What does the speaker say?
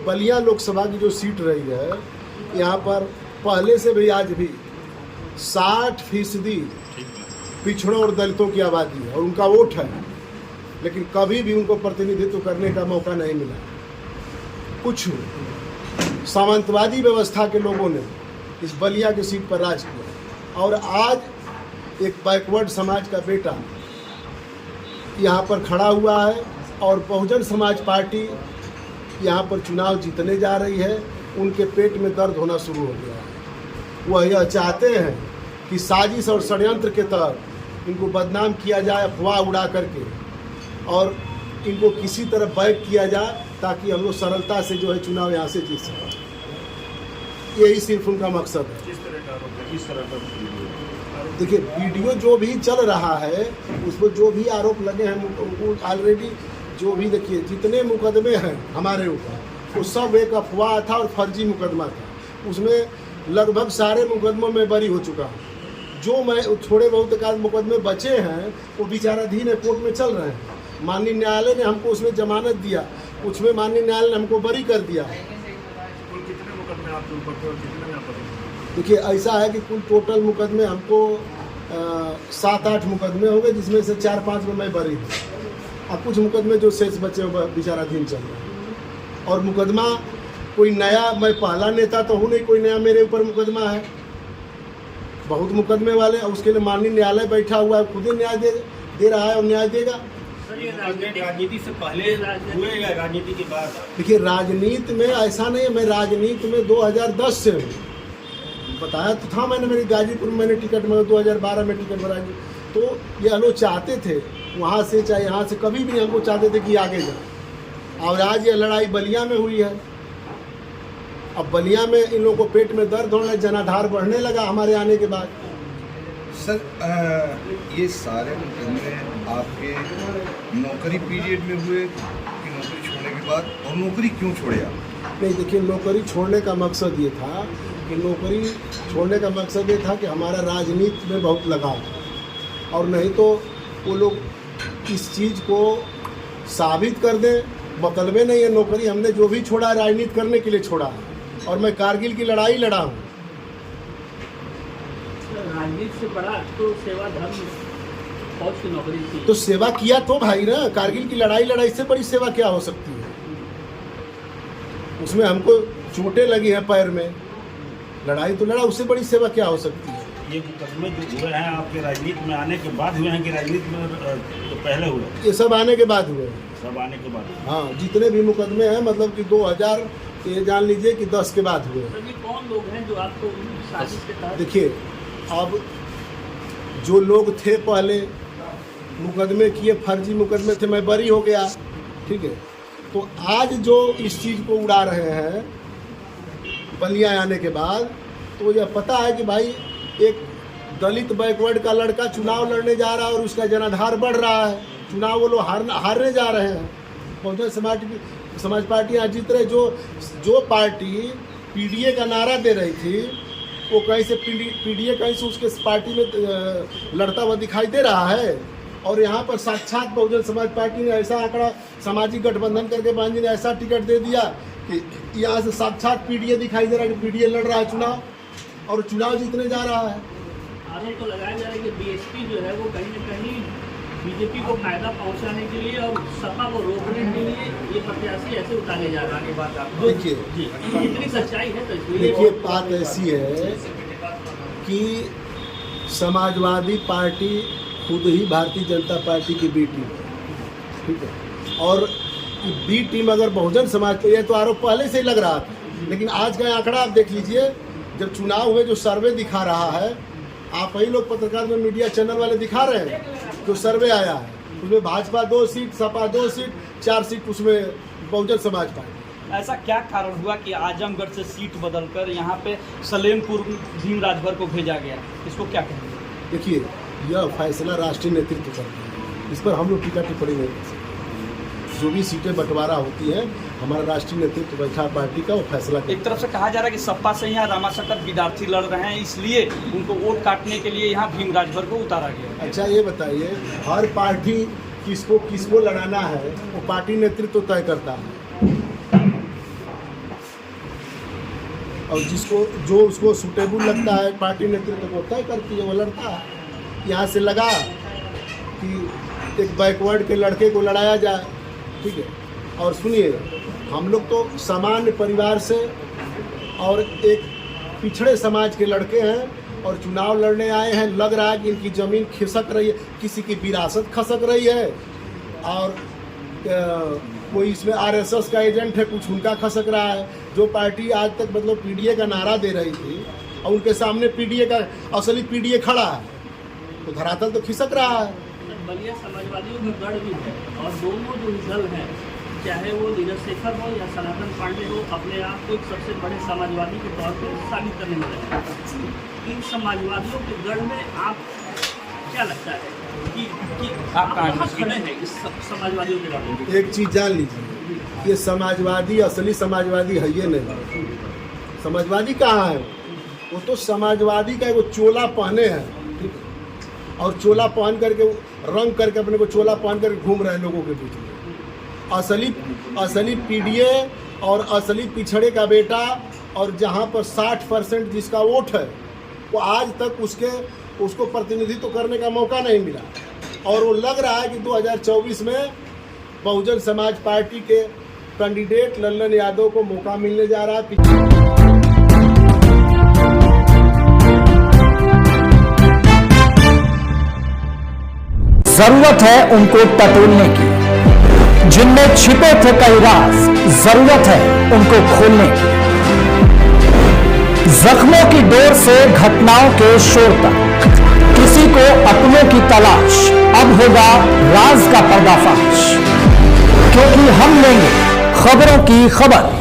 बलिया लोकसभा की जो सीट रही है, यहाँ पर पहले से भी आज भी 60% पिछड़ों और दलितों की आबादी है और उनका वोट है, लेकिन कभी भी उनको प्रतिनिधित्व करने का मौका नहीं मिला। कुछ सामंतवादी व्यवस्था के लोगों ने इस बलिया की सीट पर राज किया और आज एक बैकवर्ड समाज का बेटा यहाँ पर खड़ा हुआ है और बहुजन समाज पार्टी यहाँ पर चुनाव जीतने जा रही है। उनके पेट में दर्द होना शुरू हो गया है। वह यह चाहते हैं कि साजिश और षड्यंत्र के तहत इनको बदनाम किया जाए, अफवाह उड़ा करके, और इनको किसी तरह बैक किया जाए ताकि हम लोग सरलता से जो है चुनाव यहाँ से जीत सकें। यही सिर्फ उनका मकसद है। किस तरह का देखिए, वीडियो जो भी चल रहा है उस पर जो भी आरोप लगे हैं ऑलरेडी, जो भी देखिए जितने मुकदमे हैं हमारे ऊपर वो सब एक अफवाह था और फर्जी मुकदमा था। उसमें लगभग सारे मुकदमों में बरी हो चुका हूँ। जो मैं थोड़े बहुत एकाध मुकदमे बचे हैं वो विचाराधीन है, कोर्ट में चल रहे हैं। माननीय न्यायालय ने हमको उसमें जमानत दिया, उसमें माननीय न्यायालय ने हमको बरी कर दिया। कितने मुकदमे आपके ऊपर थे और कितने में आप? देखिए, ऐसा है कि कुल टोटल मुकदमे हमको 7-8 मुकदमे हो गए, जिसमें से 4-5 में मैं बरी हूँ और कुछ मुकदमे जो शेष बचे विचाराधीन चल रहे हैं। और मुकदमा कोई नया, मैं पहला नेता तो हूँ नहीं, कोई नया मेरे ऊपर मुकदमा है। बहुत मुकदमे वाले, उसके लिए माननीय न्यायालय बैठा हुआ है, खुद ही न्याय दे रहा है और न्याय देगा। राजनीति से पहले हुए या राजनीति के बाद? देखिए, राजनीति में ऐसा नहीं है, मैं राजनीति में 2010 से हूँ। बताया तो था मैंने, मेरी गाजीपुर में मैंने टिकट में 2012 में टिकट बनाई। तो ये हम लोग चाहते थे वहाँ से चाहे यहाँ से, कभी भी हमको चाहते थे कि आगे जाए। और आज ये लड़ाई बलिया में हुई है। अब बलिया में इन लोगों को पेट में दर्द होने, जनाधार बढ़ने लगा हमारे आने के बाद। सर, ये सारे मुकदमे आपके नौकरी पीरियड में हुए कि नौकरी छोड़ने के बाद, और नौकरी क्यों छोड़े आप? नहीं, देखिए, नौकरी छोड़ने का मकसद ये था कि हमारा राजनीति में बहुत लगाव था, और नहीं तो वो लोग इस चीज़ को साबित कर दें। मतलबे नहीं है नौकरी, हमने जो भी छोड़ा राजनीति करने के लिए छोड़ा है, और मैं कारगिल की लड़ाई लड़ा हूँ। राजनीति से बड़ा तो सेवा धर्म फौज की नौकरी थी। तो सेवा किया तो भाई ना, कारगिल की लड़ाई लड़ाई से बड़ी सेवा क्या हो सकती है? उसमें हमको चोटें लगी हैं पैर में, लड़ाई तो लड़ा, उससे बड़ी सेवा क्या हो सकती है? ये मुकदमे जो हुए हैं आपके राजनीति में आने के बाद हुए हैं कि राजनीति में तो पहले हुए? ये सब आने के बाद हुए हैं। सब आने के बाद? हाँ, जितने भी मुकदमे हैं, मतलब कि 2000, ये जान लीजिए कि 10 के बाद हुए। तो ये कौन लोग हैं जो आपको साजिश के तहत? देखिए, अब जो लोग थे पहले मुकदमे किए, फर्जी मुकदमे थे, मैं बरी हो गया, ठीक है। तो आज जो इस चीज़ को उड़ा रहे हैं बलिया आने के बाद, तो यह पता है कि भाई एक दलित बैकवर्ड का लड़का चुनाव लड़ने जा रहा है और उसका जनाधार बढ़ रहा है। चुनाव वो लोग हारने जा रहे हैं। बहुजन समाज पार्टी आज जीत रहे। जो पार्टी पीडीए का नारा दे रही थी, वो कहीं से पीडीए कहीं से उसके पार्टी में लड़ता हुआ दिखाई दे रहा है। और यहाँ पर साक्षात बहुजन समाज पार्टी ने ऐसा आंकड़ा, सामाजिक गठबंधन करके मान जी ने ऐसा टिकट दे दिया कि यहाँ से साक्षात पीडीए दिखाई दे रहा है कि पीडीए लड़ रहा है चुनाव और चुनाव जीतने जा रहा है। आरोप तो लगाया जा रहा है कि बीएसपी जो है वो कहीं न कहीं बीजेपी को फायदा पहुंचाने के लिए और सपा को रोकने के लिए ये प्रत्याशी ऐसे उतारे जा रहे हैं। देखिए, इतनी सच्चाई है तो इसलिए देखिए, बात ऐसी है कि समाजवादी पार्टी खुद ही भारतीय जनता पार्टी की बी टीम है, ठीक है। और बी टीम अगर बहुजन समाज पे, यह तो आरोप पहले से ही लग रहा था, लेकिन आज का आंकड़ा आप देख लीजिए। जब चुनाव हुए जो सर्वे दिखा रहा है, आप ही लोग पत्रकार में, मीडिया चैनल वाले दिखा रहे हैं, जो सर्वे आया है उसमें Bhajpa 2 seat, Sapa 2 seat, 4 seat उसमें बहुजन समाज पार्टी। ऐसा क्या कारण हुआ कि आजमगढ़ से सीट बदलकर यहाँ पे सलेमपुर भीम राजभर को भेजा गया? इसको क्या कहेंगे? देखिए, यह फैसला राष्ट्रीय नेतृत्व करता है, इस पर हम लोग टीका टिप्पणी नहीं कर सकते। जो भी सीटें बंटवारा होती है, हमारा राष्ट्रीय नेतृत्व बैठा पार्टी का वो फैसला करता है। एक तरफ से कहा जा रहा है कि सपा से यहाँ रामाशंकर विद्यार्थी लड़ रहे हैं, इसलिए उनको वोट काटने के लिए यहाँ भीम राजभर को उतारा गया। अच्छा, ये बताइए, हर पार्टी किसको लड़ाना है वो पार्टी नेतृत्व तय करता है। और जिसको जो उसको सूटेबल लगता है पार्टी नेतृत्व को तय करती है, वो लड़ता है। यहाँ से लगा कि एक बैकवर्ड के लड़के को लड़ाया जाए, ठीक है। और सुनिए, हम लोग तो सामान्य परिवार से और एक पिछड़े समाज के लड़के हैं और चुनाव लड़ने आए हैं। लग रहा है कि इनकी ज़मीन खिसक रही है, किसी की विरासत खसक रही है, और कोई इसमें आरएसएस का एजेंट है, कुछ उनका खसक रहा है। जो पार्टी आज तक मतलब पीडीए का नारा दे रही थी और उनके सामने पीडीए का असली पीडीए खड़ा है, तो धरातल तो खिसक रहा है। बलिया समाजवादियों का गढ़ भी है और दोनों जो दल हैं, चाहे वो नीरज शेखर हो या सनातन पांडे हो, अपने आप को एक सबसे बड़े समाजवादी के तौर पर साबित करने में लगे हैं। इन समाजवादियों के गढ़ में आप क्या लगता है कि आप कहाँ खड़े हैं इस समाजवादियों के गढ़ में? एक चीज़ जान लीजिए, ये समाजवादी असली समाजवादी है ये नहीं। समाजवादी कहाँ है? वो तो समाजवादी का वो चोला पहने हैं, ठीक है, और चोला पहन करके रंग करके अपने को चोला पहन करके घूम रहे हैं लोगों के बीच में। असली पीडीए और असली पिछड़े का बेटा, और जहाँ पर 60% जिसका वोट है, वो आज तक उसको प्रतिनिधित्व करने का मौका नहीं मिला। और वो लग रहा है कि 2024 में बहुजन समाज पार्टी के कैंडिडेट लल्लन यादव को मौका मिलने जा रहा है। जरूरत है उनको टटोलने की, जिनमें छिपे थे कई राज, जरूरत है उनको खोलने की। जख्मों की डोर से घटनाओं के शोर तक, किसी को अपनों की तलाश, अब होगा राज का पर्दाफाश, क्योंकि हम लेंगे खबरों की खबर।